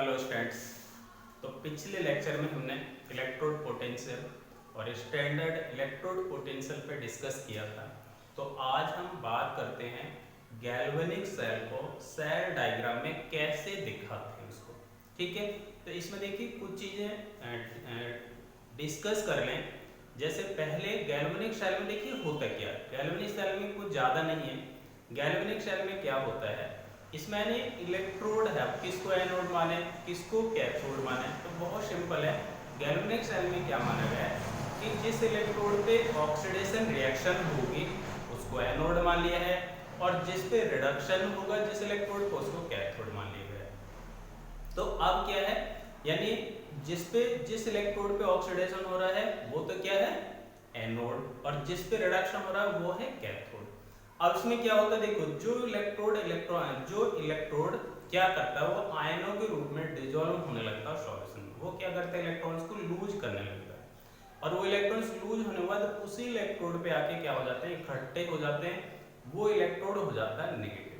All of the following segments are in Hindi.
Hello students. तो पिछले लेक्चर में हमने इलेक्ट्रोड पोटेंशियल और स्टैंडर्ड इलेक्ट्रोड पोटेंशियल पे डिस्कस किया था। तो आज हम बात करते हैं गैल्वेनिक सेल को सेल डायग्राम में कैसे दिखाते हैं उसको। ठीक है, तो इसमें देखिए कुछ चीज़ें डिस्कस कर लें। जैसे पहले गैल्वेनिक सेल में देखिए होता क्या है। गैल्वेनिक सेल में कुछ ज़्यादा नहीं है। गैल्वेनिक सेल में क्या होता है, इसमें इलेक्ट्रोड है, किसको एनोड माने किसको कैथोड माने। तो बहुत सिंपल है। गैल्वेनिक सेल में क्या माना गया है कि जिस इलेक्ट्रोड पे ऑक्सीडेशन रिएक्शन होगी उसको एनोड मान लिया है, और जिस पे रिडक्शन होगा जिस इलेक्ट्रोड को उसको कैथोड मान लिया गया है। तो अब क्या है, यानी जिस इलेक्ट्रोड पे ऑक्सीडेशन हो रहा है वो तो क्या है एनोड, और जिस पे रिडक्शन हो रहा है वो है कैथोड। अब इसमें क्या होता है, देखो जो इलेक्ट्रोड क्या करता है वो आयनों के रूप में डिसॉल्व होने लगता है सॉल्यूशन में। वो क्या करता है, इलेक्ट्रॉन्स को लूज करने लगता है, और वो इलेक्ट्रॉन्स लूज होने के बाद उसी इलेक्ट्रोड पे आके क्या हो जाते हैं, इकट्ठे हो जाते हैं। वो इलेक्ट्रोड हो जाता है नेगेटिव।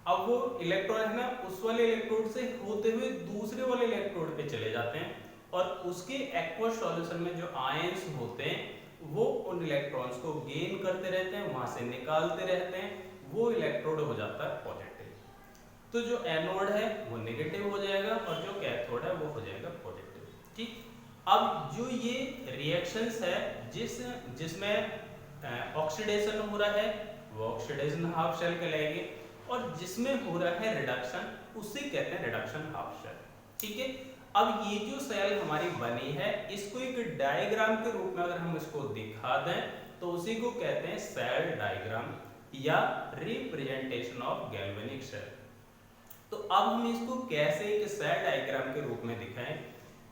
अब वो इलेक्ट्रॉन है ना उस वाले इलेक्ट्रोड से होते हुए दूसरे वाले इलेक्ट्रोड पे चले जाते हैं, और उसके एक्वस सॉल्यूशन में जो आयंस होते हैं वो उन इलेक्ट्रॉन्स को गेन करते रहते हैं, वहां से निकालते रहते हैं। वो इलेक्ट्रोड हो जाता है पॉजिटिव। तो जो एनोड है वो नेगेटिव हो जाएगा और जो कैथोड है वो हो जाएगा पॉजिटिव। ठीक, अब जो ये रिएक्शंस है जिसमें ऑक्सीडेशन हो रहा है वो ऑक्सीडेशन हाफ शेल कहलाएगी, और जिसमें हो रहा है रिडक्शन उसे कहते हैं रिडक्शन हाफ शेल। ठीक है, अब ये जो सेल हमारी बनी है इसको एक डायग्राम के रूप में अगर हम इसको दिखा दें तो उसी को कहते हैं सेल डायग्राम या रिप्रेजेंटेशन ऑफ गैल्वेनिक सेल। तो अब हम इसको कैसे एक सेल डायग्राम के रूप में दिखाएं,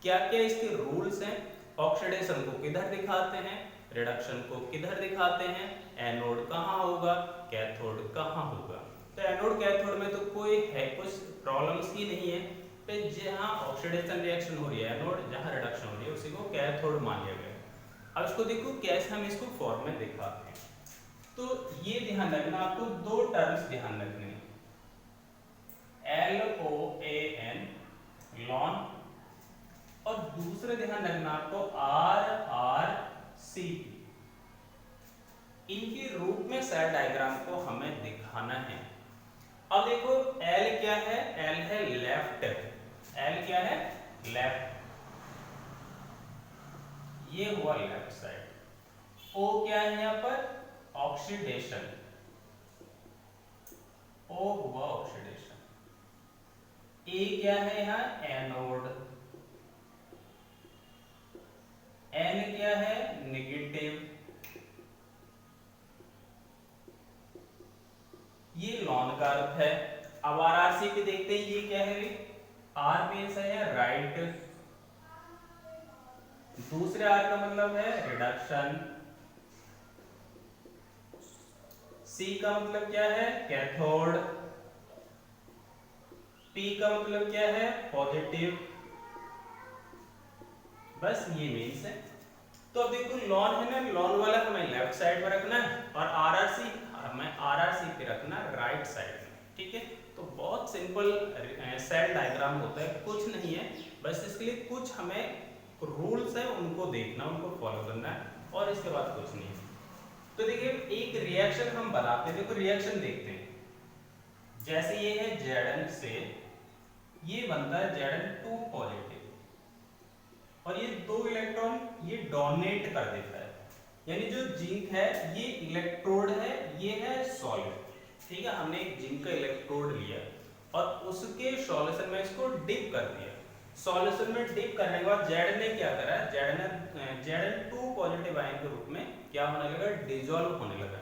क्या क्या इसके रूल्स हैं। ऑक्सीडेशन को किधर दिखाते हैं, रिडक्शन को किधर दिखाते हैं, एनोड कहाँ होगा, कैथोड कहाँ होगा। तो एनोड कैथोड में तो कोई है कुछ प्रॉब्लम्स ही नहीं है। पे जहाँ ऑक्सीडेशन रिएक्शन हो रही है एनोड, जहाँ रिडक्शन हो रही है उसी को कैथोड मान लिया गया। अब इसको देखो कैसे हम इसको फॉर्म में दिखाते हैं। तो ये ध्यान रखना, आपको दो टर्म्स ध्यान रखने, LOAN लॉन, और दूसरे ध्यान रखना आपको RRCP। इनके रूप में सेल डायग्राम को हमें दिखाना है। अब देखो L क्या है, L है लेफ्ट, L क्या है लेफ्ट, ये हुआ लेफ्ट साइड। O क्या है यहाँ पर ऑक्सीडेशन, O हुआ ऑक्सीडेशन। A क्या है यहाँ एनोड, N क्या है नेगेटिव, ये लॉन का अर्थ है। अब RRC पे देखते हैं ये क्या है, R मींस है राइट, दूसरे R का मतलब है रिडक्शन, C का मतलब क्या है कैथोड, P का मतलब क्या है पॉजिटिव। बस ये मीन्स है। तो अब देखो लॉन है ना, लॉन वाला हमें लेफ्ट साइड में रखना है और RRC हमें RRC पे रखना राइट साइड में। ठीक है, तो बहुत सिंपल सेल डायग्राम होता है, कुछ नहीं है, बस इसके लिए कुछ हमें रूल्स है उनको देखना, उनको फॉलो करना है, और इसके बाद कुछ नहीं है। तो देखिए एक रिएक्शन हम बनाते हैं, देखो रिएक्शन देखते हैं। जैसे ये है Zn से ये बनता है Zn2 पॉजिटिव, और ये दो इलेक्ट्रॉन ये डोनेट कर देता है, यानी जो जिंक है ये इलेक्ट्रोड है, ये है सॉलिड। ठीक है, हमने एक जिंक का इलेक्ट्रोड लिया और उसके सॉल्यूशन में इसको डिप कर दिया। सॉल्यूशन में डिप करने के बाद जेड ने क्या करा, Zn2 पॉजिटिव आयन के रूप में क्या होने लगा, डिसॉल्व होने लगा।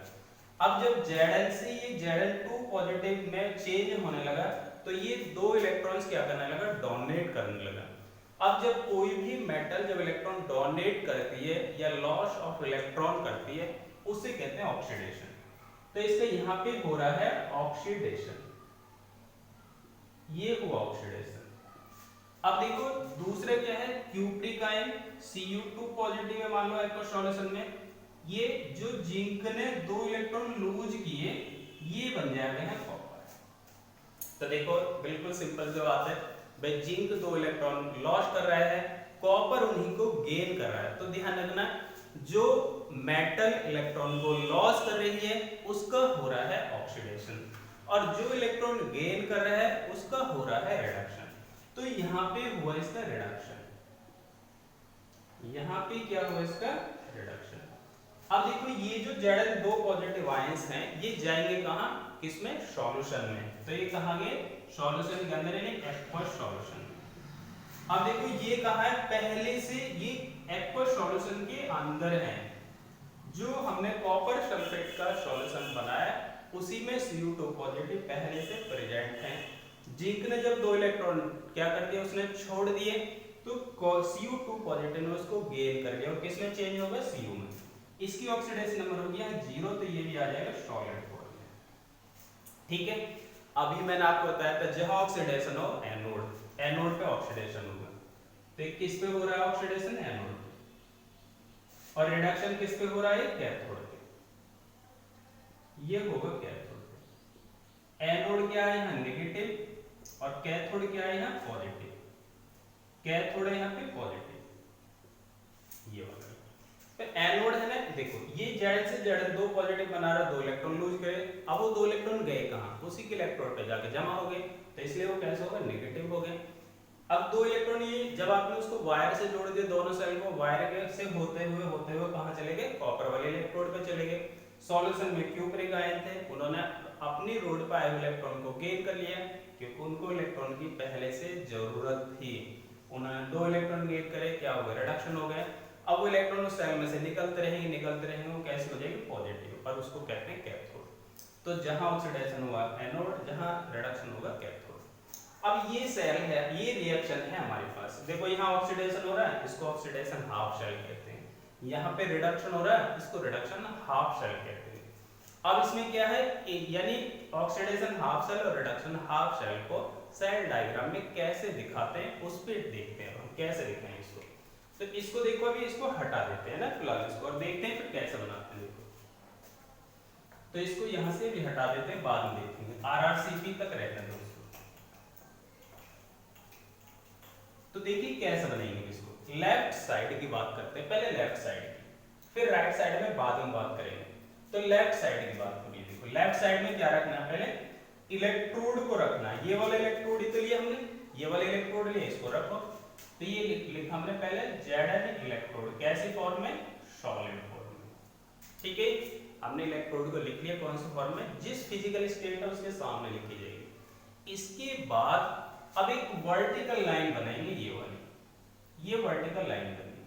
अब जब Zn से ये Zn2 पॉजिटिव में चेंज होने लगा तो ये दो इलेक्ट्रॉन्स क्या करने लगा, डोनेट करने लगा। अब जब कोई भी मेटल जब इलेक्ट्रॉन डोनेट करती है या लॉस ऑफ इलेक्ट्रॉन करती है उसे कहते हैं ऑक्सीडेशन। तो इसका यहाँ पे हो रहा है ऑक्सीडेशन, ये हुआ ऑक्सीडेशन। अब देखो दूसरे क्या है क्यूप्रिक आयन, Cu2 पॉजिटिव है मान लो एक्वस सॉल्यूशन में, ये जो जिंक ने दो इलेक्ट्रॉन लूज किए ये बन जाएगा है कॉपर। तो देखो बिल्कुल सिंपल सी बात है, भाई जिंक 2 इलेक्ट्रॉन लॉस कर रहा है, कॉपर उन्हीं को गेन कर रहा है। तो ध्यान रखना जो मेटल इलेक्ट्रॉन को लॉस कर रही है उसका हो रहा है ऑक्सीडेशन, और जो इलेक्ट्रॉन गेन कर रहा है उसका हो रहा है रिडक्शन। तो यहाँ पे हुआ इसका रिडक्शन, यहाँ पे क्या हुआ इसका रिडक्शन। अब देखो ये जो Zn2 पॉजिटिव आयंस हैं ये जाएंगे कहाँ, किसमें, सॉल्यूशन में। तो ये कहाँ गए, सॉल्यूशन के अंदर, यानी एक्वस सॉल्यूशन में। अब देखो ये कहाँ है, पहले से ये एक्वस सॉल्यूशन के अंदर है। जो हमने कॉपर सल्फेट का सॉल्यूशन बनाया उसी में Cu2 पॉजिटिव पहले से प्रेजेंट है। जिंक ने जब 2 इलेक्ट्रॉन क्या कर दिया, उसने छोड़ दिए, तो Cu2 पॉजिटिव ने उसको गेन कर लिया और किसमें चेंज होगा, Cu में। इसकी ऑक्सीडेशन नंबर हो गया 0, तो ये भी आ जाएगा सॉलिड फॉर्म में। ठीक है, अभी मैंने आपको बताया था जहां ऑक्सीडेशन हो एनोड, एनोड पे ऑक्सीडेशन होगा, तो किस पे हो रहा है ऑक्सीडेशन, एनोड पे, और रिडक्शन किस पे हो रहा है, कैथोड पे। ये होगा कैथोड पे। एनोड क्या है यहाँ नेगेटिव और कैथोड क्या है यहाँ पॉजिटिव। कैथोड है यहाँ पे पॉजिटिव, ये वाला। तो एनोड है ना, देखो ये Zn से Zn2 पॉजिटिव बना रहा, 2 इलेक्ट्रॉन लूज करे। अब वो 2 इलेक्ट्रॉन गए कहाँ, उसी के इलेक्ट्रोड पे जाके जमा हो गए, तो इसलिए वो कैसे होगा, नेगेटिव हो गए। अब 2 इलेक्ट्रॉन ये जब आपने उसको वायर से जोड़ दिया, दोनों सेल को वायर से होते हुए कहाँ चले गए, कॉपर वाले इलेक्ट्रोड पे चले गए। सॉल्यूशन में क्यूप्रिक आयन थे, उन्होंने अपनी रोड पे आए इलेक्ट्रॉन को गेन कर लिया क्योंकि उनको इलेक्ट्रॉन की पहले से जरूरत थी। उन्होंने 2 इलेक्ट्रॉन गेन करे, क्या हो गया, रिडक्शन हो गया। अब वो इलेक्ट्रॉन उस सेल में से निकलते रहेंगे, वो कैसे हो जाएगी, पॉजिटिव, और उसको कहते हैं कैथोड। तो जहां ऑक्सीडेशन हुआ एनोड, जहां रिडक्शन होगा कैथोड। अब ये सेल है, ये रिएक्शन है हमारे पास। देखो यहाँ ऑक्सीडेशन हो रहा है, इसको ऑक्सीडेशन हाफ शेल कहते हैं। यहाँ पे रिडक्शन हो रहा है, इसको रिडक्शन हाफ शेल कहते हैं। अब इसमें क्या है, यानी ऑक्सीडेशन हाफ शेल और रिडक्शन हाफ शेल को सेल डायग्राम में कैसे दिखाते हैं उस पर देखते हैं हम, कैसे दिखाएं इसको। तो इसको देखो, अभी इसको हटा देते हैं ना फिलहाल इसको, और देखते हैं फिर कैसे बनाते हैं। देखो तो इसको यहां से भी हटा देते हैं, बाद में देखेंगे, RRCP तक रहने दो इसको। तो देखिए कैसे बनाएंगे इसको। लेफ्ट साइड की बात करते हैं, पहले लेफ्ट साइड की, फिर राइट साइड में बाद में बात करेंगे। तो लेफ्ट साइड की बात करिए। देखो लेफ्ट साइड में क्या रखना है, पहले इलेक्ट्रोड को रखना है। ये वाला इलेक्ट्रोड ही तो लिया हमने, ये वाला इलेक्ट्रोड लिया, इसको रखो। तो ये लिखा हमने पहले Zn इलेक्ट्रोड, कैसे फॉर्म में, सॉलिड फॉर्म में। ठीक है, हमने इलेक्ट्रोड को लिख लिया कौन से फॉर्म में, जिस फिजिकल स्टेट है उसके सामने लिखी जाएगी। इसके बाद अब एक वर्टिकल लाइन बनाएंगे, ये वाली, ये वर्टिकल लाइन बनेगी।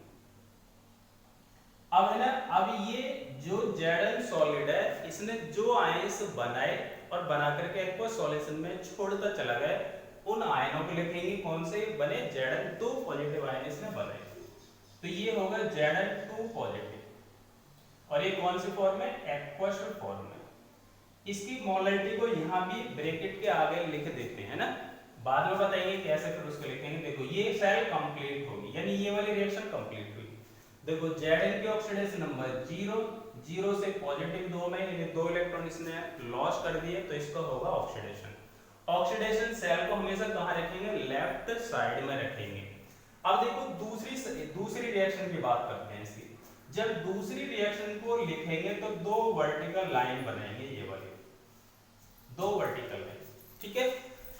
अब है ना, अब ये जो Zn सॉलिड है, इसने जो आयंस बनाए और बना करके एक्वस सॉल्यूशन में छोड़ता चला गया, उन आयनों को लिखेंगे कौन से बने, Zn2 पॉजिटिव आयन इसने बनाए। तो ये होगा Zn2 पॉजिटिव, और ये कौन सी फॉर्म है, एक्वस फॉर्म में। इसकी मोलरिटी को यहाँ भी ब्रैकेट के आगे लिख देते हैं ना, बाद में बताएंगे कैसे फिर उसको लिखेंगे। देखो ये सेल कंप्लीट होगी, यानी ये वाली रिएक्शन कंप्लीट हुई। देखो Zn की ऑक्सीडेशन नंबर 0, 0 से पॉजिटिव 2 में, यानी 2 इलेक्ट्रॉन इसने लॉस कर दिए, तो इसका होगा ऑक्सीडेशन। ऑक्सीडेशन सेल को हमेशा कहां रखेंगे, लेफ्ट साइड में रखेंगे। अब देखो दूसरी रिएक्शन की बात करते हैं इसकी। जब दूसरी रिएक्शन को लिखेंगे तो 2 वर्टिकल लाइन बनाएंगे, ये वाली 2 वर्टिकल लाइन। ठीक है,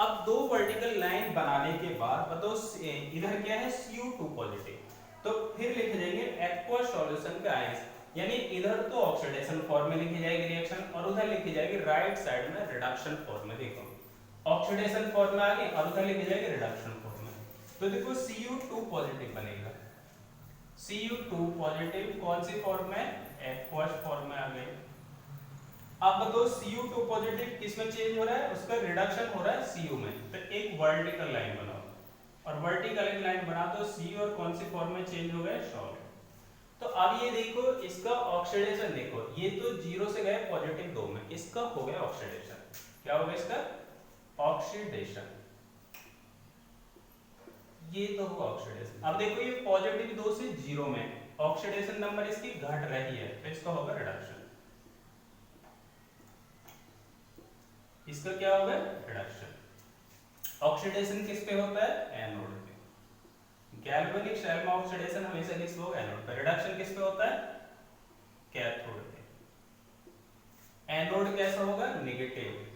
अब 2 वर्टिकल लाइन बनाने के बाद बताओ इधर क्या है, Cu2 पॉजिटिव, तो फिर लिख देंगे एक्वस सॉल्यूशन का आयंस, यानी इधर तो ऑक्सीडेशन फॉर्म में लिखी जाएगी रिएक्शन, और उधर लिखी जाएगी राइट साइड में रिडक्शन फॉर्म में। देखो ऑक्सीडेशन फॉर्म में आ गई, और उधर लिखी जाएगी रिडक्शन फॉर्म में। तो देखो Cu2 पॉजिटिव बनेगा, Cu2 पॉजिटिव कौन सी फॉर्म में, एक्वस फॉर्म में आ गए। अब बताओ Cu2 पॉजिटिव किस में चेंज हो रहा है, उसका रिडक्शन हो रहा है Cu में। तो एक वर्टिकल लाइन बनाओ, और वर्टिकल लाइन बना दो, C और कौन सी फॉर्म में चेंज हो गए, सॉलिड। तो अब ये देखो इसका ऑक्सीडेशन, देखो ये तो 0 से गए पॉजिटिव 2 में, इसका हो गया ऑक्सीडेशन। क्या हो गया इसका, ऑक्सीडेशन। ये तो हुआ ऑक्सीडेशन। अब देखो ये पॉजिटिव 2 से 0 में, ऑक्सीडेशन नंबर इसकी घट रही है, तो इसका होगा रिडक्शन। इसका क्या होगा, रिडक्शन। ऑक्सीडेशन किस पे होता है? एनोड पे। गैल्वेनिक शेल में ऑक्सीडेशन हमेशा किस पे होगा? एनोड पे। रिडक्शन किस पे होता है? कैथोड पे। एनोड कैसा होगा? नेगेटिव।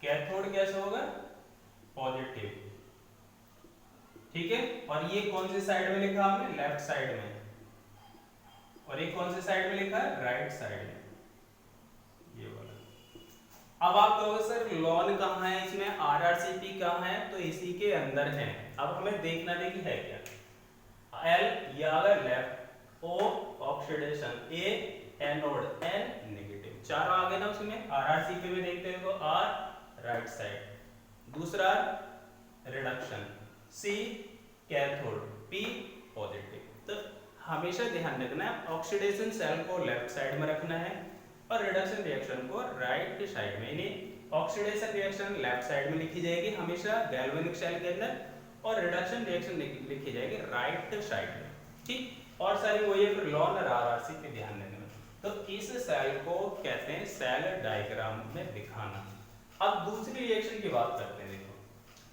कैथोड कैसा होगा? पॉजिटिव। ठीक है, और ये कौन सी साइड में लिखा हमने? लेफ्ट साइड में। और ये कौन सी साइड में लिखा है? राइट साइड में, ये वाला। अब आप कहोगे सर लॉन कहाँ है इसमें, आरआरसीपी कहाँ है? तो इसी के अंदर है। अब हमें देखना है कि है क्या। एल ये आ गया लेफ्ट, ओ ऑक्सीडेशन, ए एनोड, एन नेगेटिव, चारों आ गए ना उसमें। आरआरसीपी में देखते हो तो आर राइट साइड, दूसरा रिडक्शन, सी कैथोड, पी पॉजिटिव। तो हमेशा ध्यान रखना है ऑक्सीडेशन सेल को लेफ्ट साइड में रखना है और रिडक्शन रिएक्शन को राइट साइड में। यानी ऑक्सीडेशन रिएक्शन लेफ्ट साइड में लिखी जाएगी हमेशा गैल्वेनिक सेल के अंदर, और रिडक्शन रिएक्शन लिखी जाएगी राइट साइड में। ठीक, और सारी वही है, फिर लॉन और आरआरसी पे ध्यान देना। तो इस सेल को कहते हैं सेल डायग्राम में दिखाना। अब दूसरी रिएक्शन की बात करते हैं।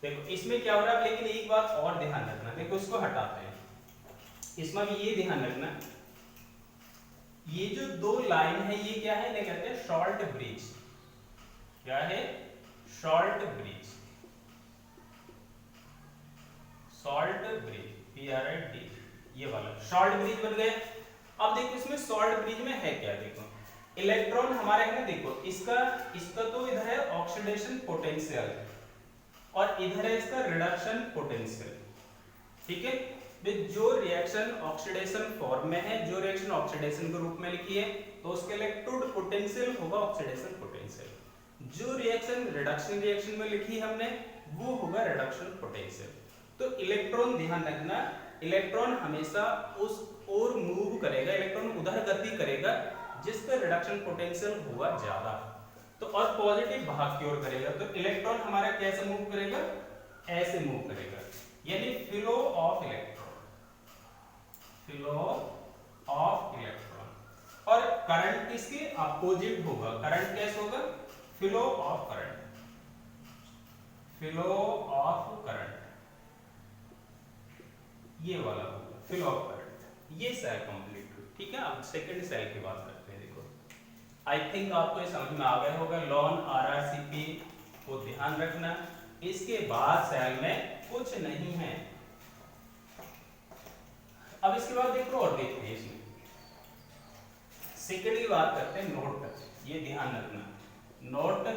देखो इसमें क्या हो रहा है, लेकिन एक बात और ध्यान रखना। देखो इसको हटाते हैं, इसमें भी ये ध्यान रखना, ये जो दो लाइन है ये क्या है? इन्हें कहते हैं शॉर्ट ब्रिज। क्या है? Short bridge. Short bridge, PRID, ये वाला शॉर्ट ब्रिज बन गए। अब देखो इसमें शॉर्ट ब्रिज में है क्या? देखो इलेक्ट्रॉन हमारे है ना, देखो इसका तो इधर है ऑक्सीडेशन पोटेंशियल और इधर है इसका रिडक्शन पोटेंशियल। ठीक है, जो रिएक्शन ऑक्सीडेशन फॉर्म में है, जो रिएक्शन ऑक्सीडेशन के रूप में लिखी है तो उसके इलेक्ट्रोड पोटेंशियल होगा ऑक्सीडेशन पोटेंशियल। जो रिएक्शन रिडक्शन रिएक्शन में लिखी है हमने वो होगा रिडक्शन पोटेंशियल। तो इलेक्ट्रॉन ध्यान रखना, इलेक्ट्रॉन हमेशा उस ओर मूव करेगा, इलेक्ट्रॉन उधर गति करेगा जिस पर रिडक्शन पोटेंशियल होगा ज्यादा। तो और पॉजिटिव भाग की ओर करेगा। तो इलेक्ट्रॉन हमारा कैसे मूव करेगा? ऐसे मूव करेगा, यानी flow of electron, flow of electron. और करंट किसके अपोजिट होगा? करंट कैसे होगा? Flow of current, flow of current, ये वाला होगा फ्लो ऑफ करंट। ये सेल कंप्लीट हुई। ठीक है, अब सेकंड सेल की बात करते हैं। देखो आई थिंक आपको ये समझ में आ गया होगा, लॉन आरआरसीपी को ध्यान रखना। इसके बाद सेल में कुछ नहीं है। अब इसके बाद देखो और देखते हैं इसमें सेकंड की बात करते हैं। नोट, ये ध्यान रखना, नोट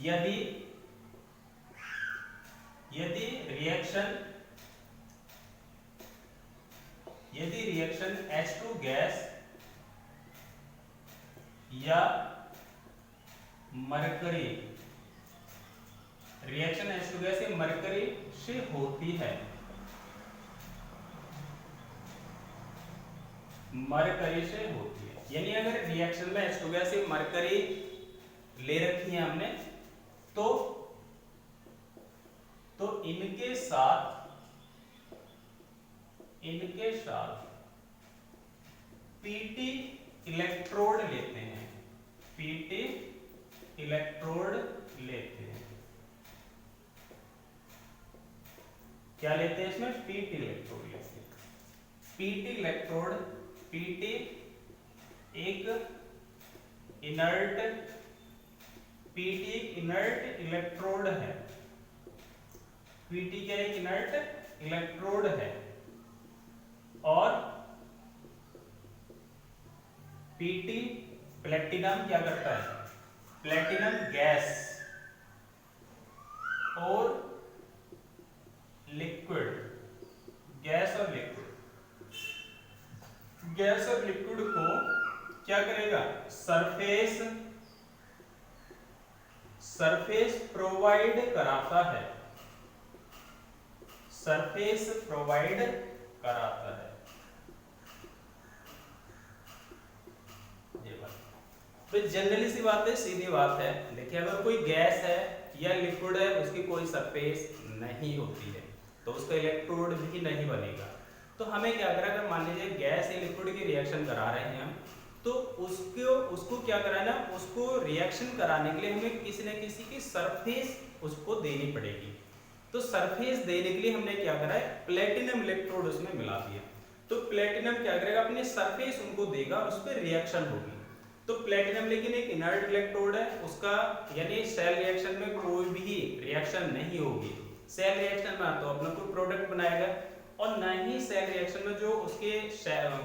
यदि रिएक्शन H2 गैस या मरकरी, रिएक्शन H2 गैस या मरकरी से होती है, मरकरी से होती है, यानी अगर रिएक्शन में H2 गैस या मरकरी ले रखी है हमने तो इनके साथ Pt इलेक्ट्रोड लेते हैं, Pt इलेक्ट्रोड लेते हैं। क्या लेते हैं इसमें? Pt इलेक्ट्रोड लेते हैं। Pt इलेक्ट्रोड, Pt एक इनर्ट इलेक्ट्रोड है। Pt क्या एक इनर्ट इलेक्ट्रोड है और Pt प्लेटिनम क्या करता है? प्लेटिनम गैस और लिक्विड, गैस और लिक्विड को क्या करेगा? सरफेस प्रोवाइड कराता है, सरफेस प्रोवाइड कराता है। ये बात तो जनरली सी बात है, सीधी बात है। देखिए अगर कोई गैस है या लिक्विड है उसकी कोई सरफेस नहीं होती है तो उसका इलेक्ट्रोड भी नहीं बनेगा। तो हमें क्या करें, अगर मान लीजिए गैस या लिक्विड की रिएक्शन करा रहे हैं हम तो उसको क्या कराना, उसको रिएक्शन कराने के लिए हमें किसी न किसी की सरफेस उसको देनी पड़ेगी। तो सरफेस देने के लिए हमने क्या करा है, प्लेटिनम इलेक्ट्रोड उसमें मिला दिया। तो प्लेटिनम क्या करेगा, अपने सरफेस उनको देगा, उस पर रिएक्शन होगी। तो प्लेटिनम लेकिन एक इनर्ट इलेक्ट्रोड है, उसका यानी सेल रिएक्शन में कोई भी रिएक्शन नहीं होगी। सेल रिएक्शन में तो अपना कोई प्रोडक्ट बनाएगा, और न ही सेल रिएक्शन में जो उसके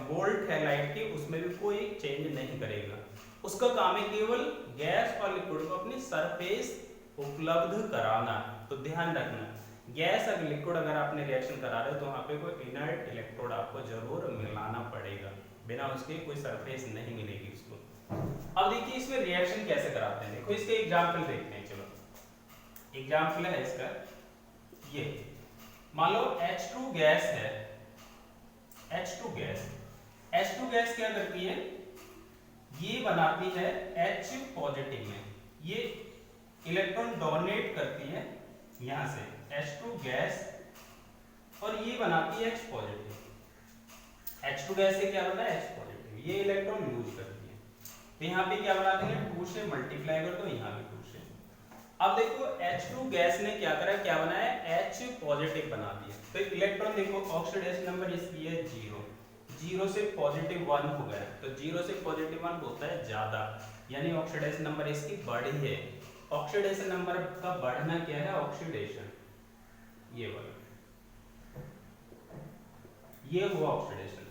वोल्ट है लाइट के, उसमें भी कोई चेंज नहीं करेगा। उसका काम है केवल गैस और लिक्विड को अपनी सरफेस उपलब्ध कराना। तो ध्यान रखना, गैस और लिक्विड अगर आपने रिएक्शन करा रहे हो तो वहां पे कोई इनर्ट इलेक्ट्रोड आपको जरूर मिलाना पड़ेगा, बिना उसके कोई सरफेस नहीं मिलेगी उसको। अब देखिए इसमें रिएक्शन कैसे कराते हैं, देखो इसके एग्जांपल देखते हैं। चलो एग्जांपल है इसका, ये मान लो H2 गैस है, H2 गैस क्या करती है, ये बनाती है H पॉजिटिव में, ये इलेक्ट्रॉन डोनेट करती है यहां से H2 गैस, और ये बनाती है H पॉजिटिव। H2 गैस से क्या बना है, H पॉजिटिव, ये इलेक्ट्रॉन लूज करती है। तो यहाँ पे क्या बना देंगे, 2 से मल्टीप्लाई कर दो, यहाँ भी 2 से। अब देखो H2 गैस ने क्या करा, क्या बनाया, H पॉजिटिव बना दिया। तो इलेक्ट्रॉन देखो ऑक्सीडेशन नंबर इसकी है 0, 0 से पॉजिटिव 1 हो गया। तो 0 से पॉजिटिव 1 होता है ज्यादा, यानी ऑक्सीडेशन नंबर इसकी बढ़ी है। ऑक्सीडेशन नंबर का बढ़ना क्या है, ऑक्सीडेशन, ये वाला, ये हुआ ऑक्सीडेशन।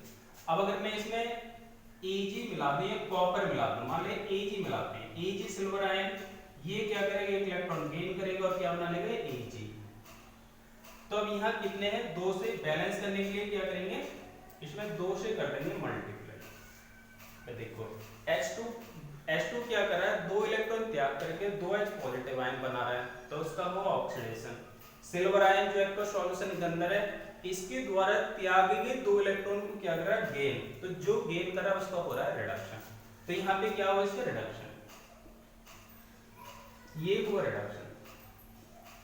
अब अगर मैं इसमें Ag मिला दूं या कॉपर मिला दूं, मान ले Ag मिलाते हैं, Ag सिल्वर आयन, ये क्या करेगा, एक इलेक्ट्रॉन गेन करेगा और क्या बना लेगा, Ag। तो अब यहाँ कितने हैं, 2 से बैलेंस करने के लिए क्या करेंगे, इसमें 2 से कर देंगे मल्टीप्लाई। देखो H2 क्या कर रहा है, 2 इलेक्ट्रॉन त्याग करके 2H पॉजिटिव आयन बना रहा है, तो उसका हुआ ऑक्सीडेशन। सिल्वर आयन जो आपका सॉल्यूशन के अंदर है, इसके द्वारा त्यागे गए 2 इलेक्ट्रॉन को क्या कर रहा है, गेन। तो जो गेन कर रहा है उसका हो रहा है रिडक्शन। तो यहाँ पे क्या हुआ, इसका रिडक्शन, ये हुआ रिडक्शन।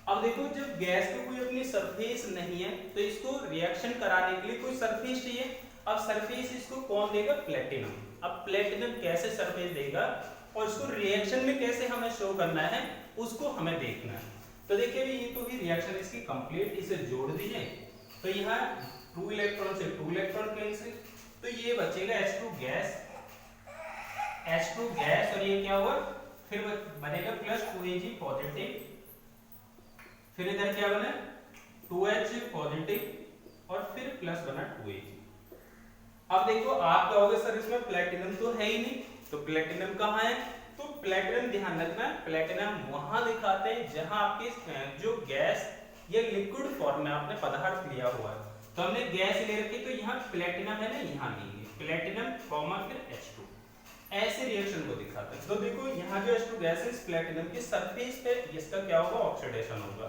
अब देखो जब गैस पे कोई अपनी सरफेस नहीं है, तो इसको रिएक्शन कराने के लिए कोई सरफेस चाहिए। अब सरफेस इसको कौन देगा, प्लेटिनम। अब प्लेटिनम कैसे सरफेस देगा और उसको रिएक्शन में कैसे हमें शो करना है, उसको हमें देखना है। तो देखिए ये तो ही रिएक्शन इसकी कंप्लीट, इसे जोड़ दीजिए। तो यहाँ 2 इलेक्ट्रॉन से 2 इलेक्ट्रॉन कैंसिल, तो ये बचेगा H2 गैस, और ये क्या हुआ, फिर बनेगा प्लस 2Ag पॉजिटिव, फिर इधर क्या बना 2H पॉजिटिव, और फिर प्लस बना 2Ag। अब देखो आप कहोगे सर इसमें प्लेटिनम तो है ही नहीं, तो प्लेटिनम कहाँ है, तो प्लेटिनम ध्यान रखना, प्लेटिनम वहां दिखाते हैं जहां आपके जो गैस या लिक्विड फॉर्म में आपने पदार्थ लिया हुआ है। तो हमने गैस ले रखी, तो यहाँ प्लेटिनम है ना, यहाँ लेंगे प्लेटिनम कॉमा फिर H2, ऐसे रिएक्शन को दिखाते हैं। तो देखो यहाँ जो H2 गैस है, इस प्लेटिनम की सरफेस पे इसका क्या होगा, ऑक्सीडेशन होगा।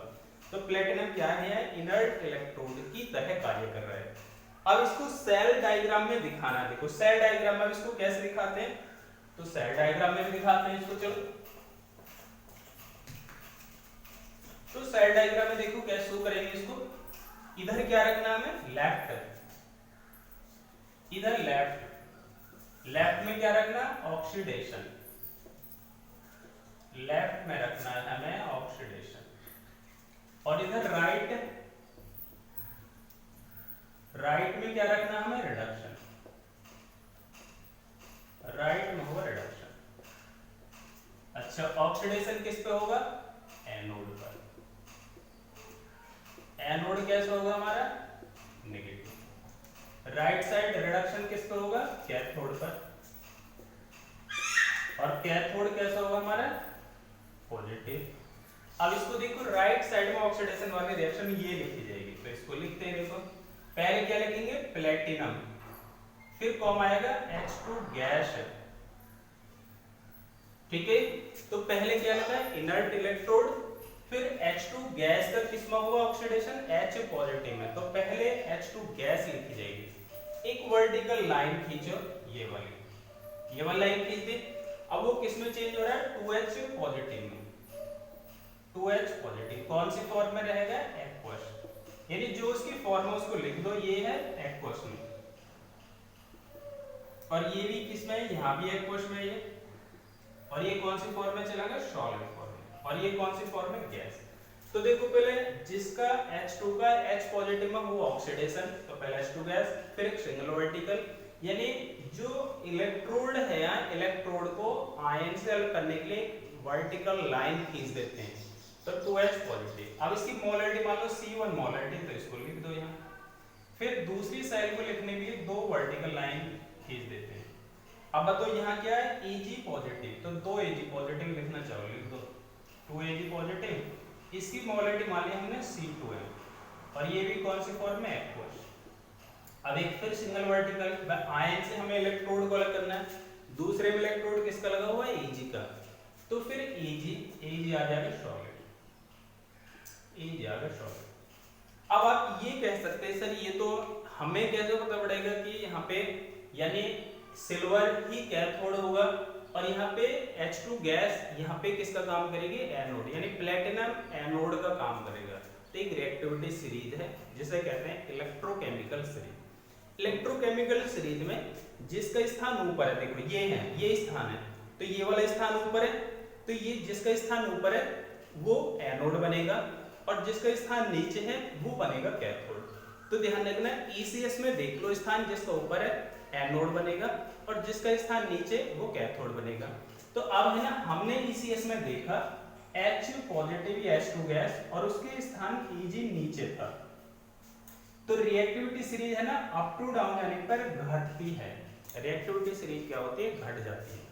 तो प्लेटिनम क्या है, इनर्ट इलेक्ट्रोड की तरह कार्य कर रहा है। अब इसको सेल डायग्राम में दिखाना है। देखो सेल डायग्राम में इसको कैसे दिखाते हैं, तो सेल डायग्राम में भी दिखाते हैं इसको। चलो तो सेल डायग्राम में देखो कैसे शो करेंगे इसको। इधर क्या रखना हमें, लेफ्ट, इधर लेफ्ट में क्या रखना, ऑक्सीडेशन, लेफ्ट में रखना है हमें ऑक्सीडेशन, और इधर राइट में क्या रखना है हमें, रिडक्शन, राइट में होगा रिडक्शन। अच्छा ऑक्सीडेशन किस पे होगा, एनोड पर। एनोड कैसे होगा हमारा, नेगेटिव। राइट साइड रिडक्शन किस पे होगा, कैथोड पर, और कैथोड कैसा होगा हमारा, पॉजिटिव। अब इसको देखो राइट साइड में ऑक्सीडेशन वाली रिएक्शन ये लिखी जाएगी, तो इसको लिखते हैं। देखो पहले क्या लिखेंगे, प्लेटिनम, फिर कौन आएगा, H2 गैस, ठीक है। तो पहले क्या लिखा है, इनर्ट इलेक्ट्रोड, फिर H2 गैस का किसमें हुआ ऑक्सीडेशन, H पॉजिटिव में। तो पहले H2 गैस लिखी जाएगी। एक वर्टिकल लाइन खींचो, ये वाली लाइन खींच दी। अब वो किसमें चेंज हो रहा है, 2H पॉजिटिव में। 2H पॉजिटिव कौन सी फॉर्म में रहेगा, एक्वस, यानी जो उसकी फॉर्म है उसको लिख दो, ये है एक्वस में। और ये भी किसमें है, यहाँ भी एक्वस में ये, और ये कौन सी फॉर्म में चला गया, सॉलिड फॉर्म में, और ये कौन सी फॉर्म में, गैस। तो देखो पहले जिसका H2 का H पॉजिटिव में वो ऑक्सीडेशन, तो पहले H2 गैस, फिर एक सिंगल वर्टिकल, यानी जो इलेक्ट्रोड है या इलेक्ट्रोड को आयन से अलग करने के लिए वर्टिकल लाइन खींच देते हैं, तो 2H पॉजिटिव। अब इसकी मोलरिटी मान लो C1 मोलरिटी, तो इसको लिख दो यहाँ। फिर दूसरी साइड को लिखने के लिए 2 वर्टिकल लाइन खींच देते हैं। अब बताओ यहाँ क्या है, Ag पॉजिटिव, तो 2 Ag पॉजिटिव लिखना चाहो, लिख दो 2 Ag पॉजिटिव। इसकी मोलरिटी मान ली हमने C2 है, और ये भी कौन सी फॉर्म में, एक्वस। अब एक फिर सिंगल वर्टिकल, आयन से हमें इलेक्ट्रोड को अलग करना है, दूसरे में इलेक्ट्रोड किसका लगा हुआ है, Ag का, तो फिर Ag आ जाएगा सॉलिड, Ag आ गया सॉलिड। अब आप ये कह सकते हैं सर ये तो हमें कैसे पता पड़ेगा कि यहाँ पे यानी सिल्वर ही कैथोड होगा, और यहाँ पे H2 गैस यहाँ पे किसका काम करेगी, एनोड, यानी प्लेटिनम एनोड का काम करेगा। तो एक रिएक्टिविटी सीरीज है जिसे कहते हैं इलेक्ट्रोकेमिकल सीरीज। इलेक्ट्रोकेमिकल सीरीज में जिसका स्थान ऊपर है, देखो ये है, ये स्थान है, तो ये वाला स्थान ऊपर है, तो ये जिसका स्थान ऊपर है वो एनोड बनेगा, और जिसका स्थान नीचे है वो बनेगा कैथोड। तो ध्यान रखना ECS में देख लो, स्थान जिसका ऊपर है एनोड बनेगा, और जिसका स्थान नीचे वो कैथोड बनेगा। तो अब है ना, हमने ECS में देखा H पॉजिटिव H2 गैस, और उसके स्थान Eg नीचे था, तो रिएक्टिविटी सीरीज है ना अप टू डाउन जाने पर घटती है। रिएक्टिविटी सीरीज क्या होती है, घट जाती है।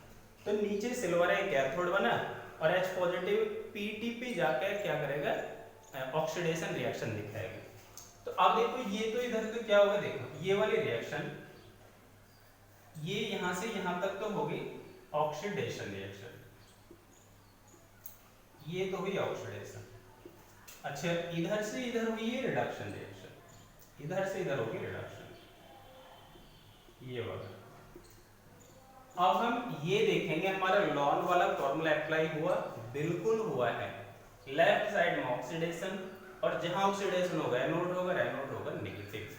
तो नीचे सिल्वर है कैथोड बना, और H पॉजिटिव Pt पे जाकर क्या करेगा, ऑक्सीडेशन रिएक्शन दिखाएगा। तो अब देखो ये तो इधर तो क्या होगा, देखो ये वाली रिएक्शन, ये यहां से यहां तक तो होगी ऑक्सीडेशन रिएक्शन, ये तो हुई ऑक्सीडेशन। अच्छा इधर से इधर हुई है रिडक्शन रिएक्शन, इधर से इधर होगी रिडक्शन, ये वाला। अब हम ये देखेंगे हमारा लॉन वाला फॉर्मूला अप्लाई हुआ, बिल्कुल हुआ है। लेफ्ट साइड में ऑक्सीडेशन, और जहां ऑक्सीडेशन होगा एनोड होगा, एनोड होगा नेगेटिव।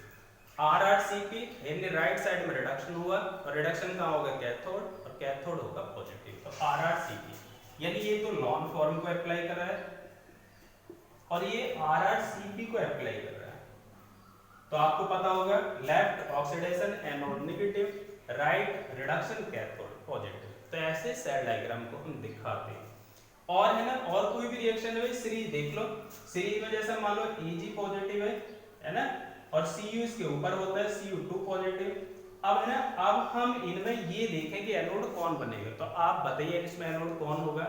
RrCp यानी राइट साइड में रिडक्शन हुआ, और रिडक्शन कहां होगा, कैथोड, और कैथोड होगा पॉजिटिव, तो RrCp यानी ये तो लॉन फॉर्म को अप्लाई कर रहा है, और ये RrCp को अप्लाई कर रहा है। तो आपको पता होगा left oxidation anode negative, right reduction cathode positive. तो ऐसे सेल डायग्राम को हम दिखाते हैं। और है ना, और कोई भी रिएक्शन है सीरीज देख लो, सीरीज में जैसा मान लो Ag पॉजिटिव है ना, और Cu इसके ऊपर होता है Cu2 पॉजिटिव। अब है ना, अब हम इनमें ये देखें कि एनोड कौन बनेगा, तो आप बताइए इसमें एनोड कौन होगा,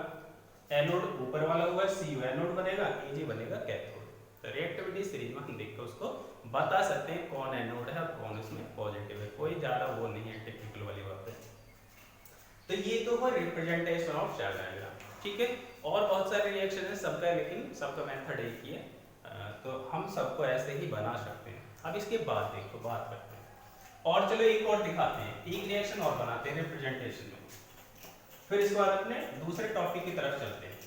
एनोड ऊपर वाला होगा, Cu एनोड बनेगा, Ag बनेगा कैथोड। तो रिएक्टिविटी सीरीज में हम देख के उसको बता सकते हैं कौन एनोड है और कौन इसमें पॉजिटिव है, कोई ज्यादा वो नहीं है टिपिकल वाली बात है। तो ये तो हुआ रिप्रेजेंटेशन ऑफ सेल डायग्राम, ठीक है। और बहुत सारे रिएक्शन है सबका, लेकिन सबका मेथड एक ही है, तो हम सबको ऐसे ही बना सकते हैं। अब इसके बाद देखो बात करते हैं, और चलो एक और दिखाते हैं, एक रिएक्शन और बनाते हैं रिप्रेजेंटेशन में, फिर इसके बाद अपने दूसरे टॉपिक की तरफ चलते हैं।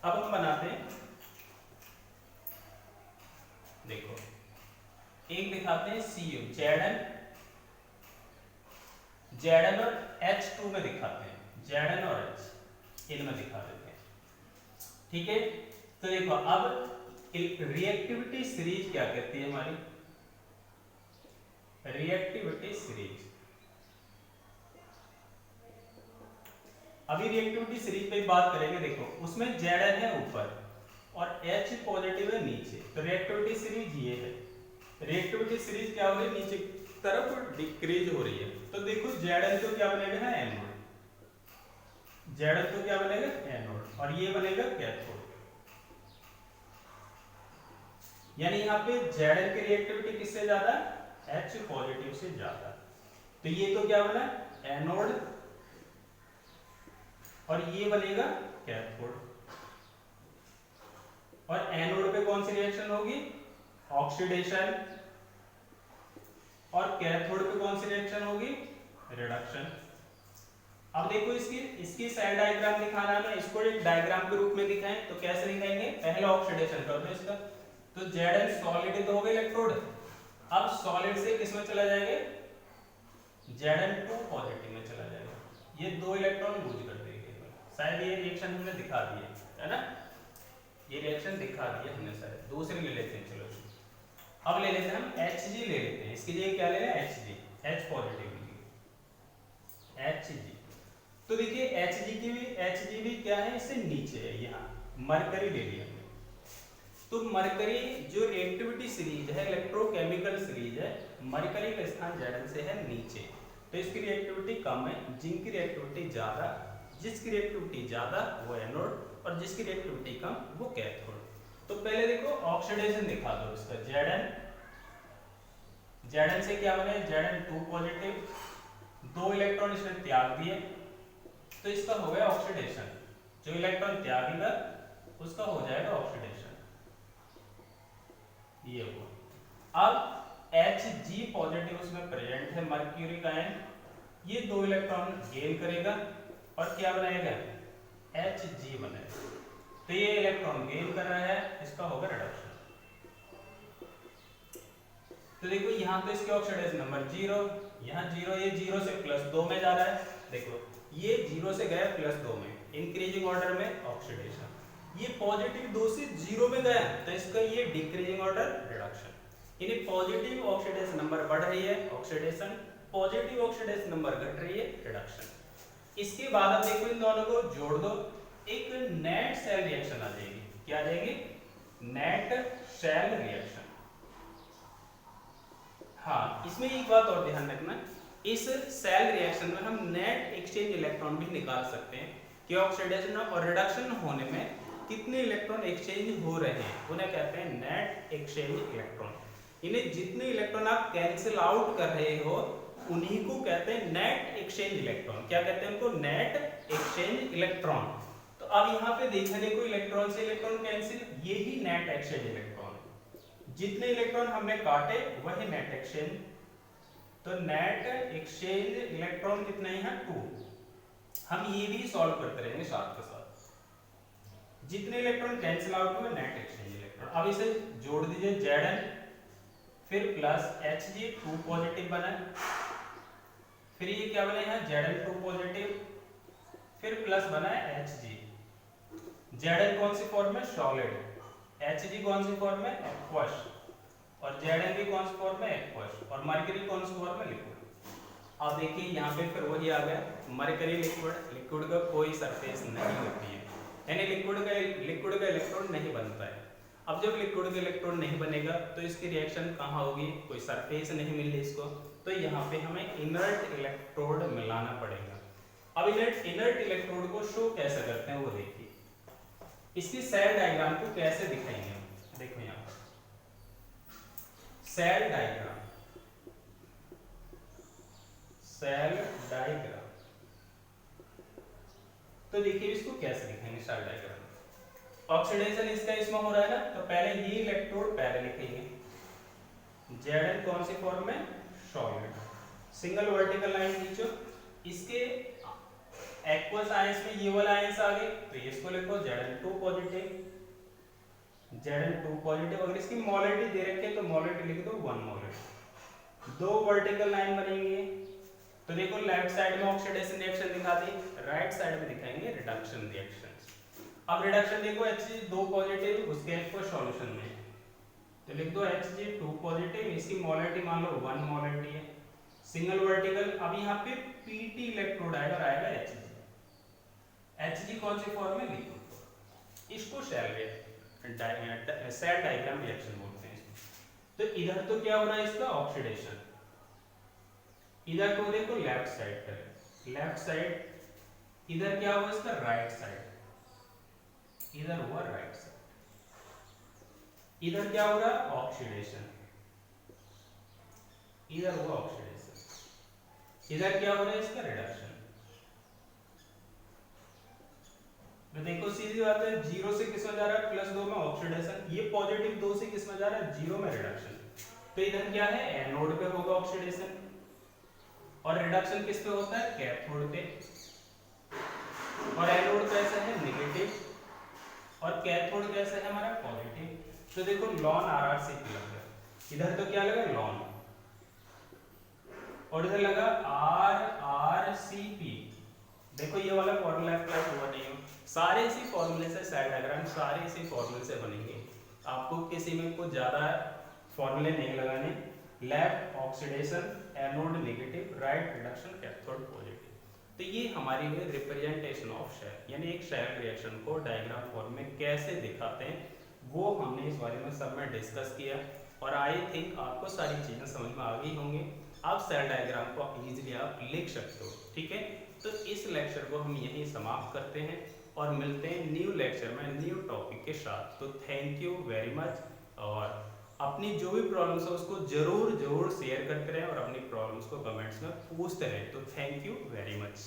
अब हम बनाते हैं, देखो एक दिखाते हैं Cu Zn और H2 में दिखाते हैं, Zn और H इनमें दिखा देते हैं, ठीक है। तो देखो अब रिएक्टिविटी सीरीज क्या कहती है हमारी, रिएक्टिविटी सीरीज। अभी रिएक्टिविटी सीरीज पे बात करेंगे, देखो उसमें Zn है ऊपर और H पॉजिटिव है नीचे, तो रिएक्टिविटी सीरीज ये है। रिएक्टिविटी सीरीज क्या हो रही है, नीचे तरफ डिक्रीज हो रही है। तो देखो Zn तो क्या बनेगा ना एनोड, Zn तो क्या बनेगा एनोड, और ये बनेगा कैथोड। यानी यहाँ पे Zn की रिएक्टिविटी किससे ज्यादा, H पॉजिटिव से ज्यादा। तो ये तो क्या बना एनोड, और ये बनेगा कैथोड। और एनोड पे कौन सी रिएक्शन होगी, ऑक्सीडेशन, और कैथोड पे कौन सी रिएक्शन होगी, रिडक्शन। अब देखो इसकी सेल डायग्राम दिखाना है ना, इसको एक डायग्राम के रूप में दिखाएं तो कैसे दिखाएंगे, पहले ऑक्सीडेशन कर दो इसका, तो Zn सॉलिड तो हो गया इलेक्ट्रोड, अब सॉलिड से किस में चला जाएगा, Zn2 पॉजिटिव में चला जाएगा, ये 2 इलेक्ट्रॉन लूज कर देगा। शायद ये रिएक्शन हमने दिखा दिए है ना, ये रिएक्शन दिखा दिया हमने शायद। दूसरी ले लेते हैं, चलो अब ले लेते हैं हम Hg ले लेते हैं। इसके लिए क्या ले रहे हैं, Hg, H पॉजिटिव Hg। तो देखिए Hg भी क्या है, इससे नीचे है, यहाँ मरकरी ले लिया हमने। तो मरकरी जो रिएक्टिविटी सीरीज है, इलेक्ट्रोकेमिकल सीरीज है, मरकरी का स्थान Zn से है नीचे, तो इसकी रिएक्टिविटी कम है। जिनकी रिएक्टिविटी ज्यादा, जिसकी रिएक्टिविटी ज्यादा वो एनोड, और जिसकी रिएक्टिविटी कम वो कैथोड। तो पहले देखो ऑक्सीडेशन दिखा दो इसका। Zn से क्या बने, Zn2 पॉजिटिव, 2 इलेक्ट्रॉन इसने त्याग दिए, तो इसका हो गया ऑक्सीडेशन। जो इलेक्ट्रॉन त्यागेगा उसका हो जाएगा ऑक्सीडेशन, ये हुआ। अब Hg पॉजिटिव उसमें प्रेजेंट है, मर्क्यूरी का आयन, ये 2 इलेक्ट्रॉन गेन करेगा और क्या बनाएगा, Hg बनेगा। तो ये इलेक्ट्रॉन गेन कर रहा है, इसका होगा रिडक्शन। तो देखो यहाँ तो इसके ऑक्सीडेशन नंबर 0, यहाँ 0, ये 0 से +2 में जा रहा है। देखो ये 0 से गया +2 में, इंक्रीजिंग ऑर्डर में ऑक्सीडेशन। ये पॉजिटिव 2 से 0 में गया, तो इसका ये डिक्रीजिंग ऑर्डर रिडक्शन। यानी पॉजिटिव ऑक्सीडेशन नंबर बढ़ रही है, ऑक्सीडेशन, पॉजिटिव ऑक्सीडेशन नंबर घट रही है, रिडक्शन। इसके बाद अब देखो इन दोनों को जोड़ दो, एक नेट सेल रिएक्शन आ जाएगी। क्या आ जाएगी, नेट सेल रिएक्शन। हाँ, इसमें एक बात और ध्यान रखना, इस सेल रिएक्शन में हम नेट एक्सचेंज इलेक्ट्रॉन भी निकाल सकते हैं कि ऑक्सीडेशन और रिडक्शन होने में कितने इलेक्ट्रॉन एक्सचेंज हो रहे हैं, उन्हें कहते हैं नेट एक्सचेंज इलेक्ट्रॉन। इन्हें जितने इलेक्ट्रॉन आप कैंसिल आउट कर रहे हो उन्हीं को कहते हैं नेट एक्सचेंज इलेक्ट्रॉन। क्या कहते हैं उनको, नेट एक्सचेंज इलेक्ट्रॉन। तो अब यहाँ पे देखने को इलेक्ट्रॉन से इलेक्ट्रॉन कैंसिल, ये ही नेट एक्सचेंज इलेक्ट्रॉन। जितने इलेक्ट्रॉन हमने काटे वही नेट एक्सचेंज। तो नेट एक्सचेंज इलेक्ट्रॉन कितने हैं, 2। हम ये भी सॉल्व करते रहेंगे साथ के साथ। जितने इलेक्ट्रॉन कैंसिल आउट हुए नेट एक्सचेंज इलेक्ट्रॉन। अब इसे जोड़ दीजिए, Zn फिर प्लस Hg 2 पॉजिटिव बना, फिर ये क्या बने हैं, Zn2 पॉजिटिव, फिर प्लस बना है Hg। Zn कौन सी फॉर्म में, सॉलिड, Hg कौन सी फॉर्म में, एक्वस, और Zn भी कौन सी फॉर्म में, एक्वस, और मरकरी कौन सी फॉर्म में, लिक्विड। अब देखिए यहाँ पे फिर वही आ गया, मरकरी लिक्विड, लिक्विड का कोई सरफेस नहीं होती है, यानी लिक्विड का इलेक्ट्रॉन नहीं बनता है। अब जब लिक्विड का इलेक्ट्रॉन नहीं बनेगा तो इसकी रिएक्शन कहाँ होगी, कोई सरफेस नहीं मिल रही इसको, तो यहाँ पे हमें इनर्ट इलेक्ट्रोड मिलाना पड़ेगा। अब इनर्ट इलेक्ट्रोड को शो कैसे करते हैं वो देखिए। इसकी सेल डायग्राम को कैसे दिखाएंगे, देखो यहाँ पर सेल डायग्राम, सेल डायग्राम। तो देखिए इसको कैसे दिखाएंगे सेल डायग्राम। ऑक्सीडेशन इसका इसमें हो रहा है ना, तो पहले ये इलेक्ट्रोड पहले लिखेंगे। Zn कौन सी फॉर्म में, सॉलिड, सिंगल वर्टिकल लाइन खींचो। इसके एक्वस आयंस में ये वाला आयंस आ गए, तो इसको लिखो Zn2 पॉजिटिव, Zn2 पॉजिटिव। अगर इसकी मोलरिटी दे रखी है तो मोलरिटी लिख दो 1 मोलर। 2 वर्टिकल लाइन बनेंगे, तो देखो लेफ्ट साइड में ऑक्सीडेशन रिएक्शन दिखा दी, राइट साइड में दिखाएंगे रिडक्शन रिएक्शन। अब रिडक्शन देखो, Hg2 पॉजिटिव, उसके एक्वस सॉल्यूशन में, तो लिख दो Hg2 पॉजिटिव, इसकी मोलरिटी मान लो 1 मोलरिटी है, सिंगल वर्टिकल। अब यहाँ पे Pt इलेक्ट्रोड आएगा, आएगा Hg। Hg कौन सी फॉर्म में, लिक्विड। इसको सेल डायग्राम रिएक्शन बोलते हैं। तो इधर तो क्या हो रहा है इसका, ऑक्सीडेशन। इधर को देखो लेफ्ट साइड पर, लेफ्ट साइड, इधर क्या हुआ इसका, राइट साइड, इधर हुआ राइट साइड। इधर क्या हो रहा है, ऑक्सीडेशन, इधर हुआ ऑक्सीडेशन। इधर क्या हो रहा है इसका, रिडक्शन। तो देखो सीधी बात है, 0 से किस में जा रहा है, +2 में ऑक्सीडेशन। ये पॉजिटिव 2 से किस में जा रहा है, 0 में रिडक्शन। तो इधर क्या है, एनोड पे होगा ऑक्सीडेशन, और रिडक्शन किस पे होता है, कैथोड पे। और एनोड कैसा है, नेगेटिव, और कैथोड कैसा है हमारा, पॉजिटिव। तो देखो लॉन RRC लग गया। इधर तो क्या लगा लॉन, और इधर लगा RRCP। देखो ये वाला फॉर्मूला अप्लाई हुआ नहीं हो, सारे इसी फॉर्मूले से, सेल डायग्राम सारे इसी फॉर्मूले से बनेंगे, आपको किसी में कुछ ज़्यादा फॉर्मूले नहीं लगाने। Left oxidation, anode negative, right reduction, cathode positive. तो ये हमारी हुई रिप्रेजेंटेशन ऑफ शेल, यानी एक शेल रिएक्शन को डायग्राम फॉर्म में कैसे दिखाते हैं, वो हमने इस बारे में सब में डिस्कस किया। और आई थिंक आपको सारी चीज़ें समझ में आ गई होंगी। आप सेल डायग्राम को इजीली आप लिख सकते हो, ठीक है। तो इस लेक्चर को हम यहीं समाप्त करते हैं और मिलते हैं न्यू लेक्चर में न्यू टॉपिक के साथ। तो थैंक यू वेरी मच, और अपनी जो भी प्रॉब्लम्स है उसको जरूर शेयर करते रहें और अपनी प्रॉब्लम्स को कमेंट्स में पूछते रहें। तो थैंक यू वेरी मच।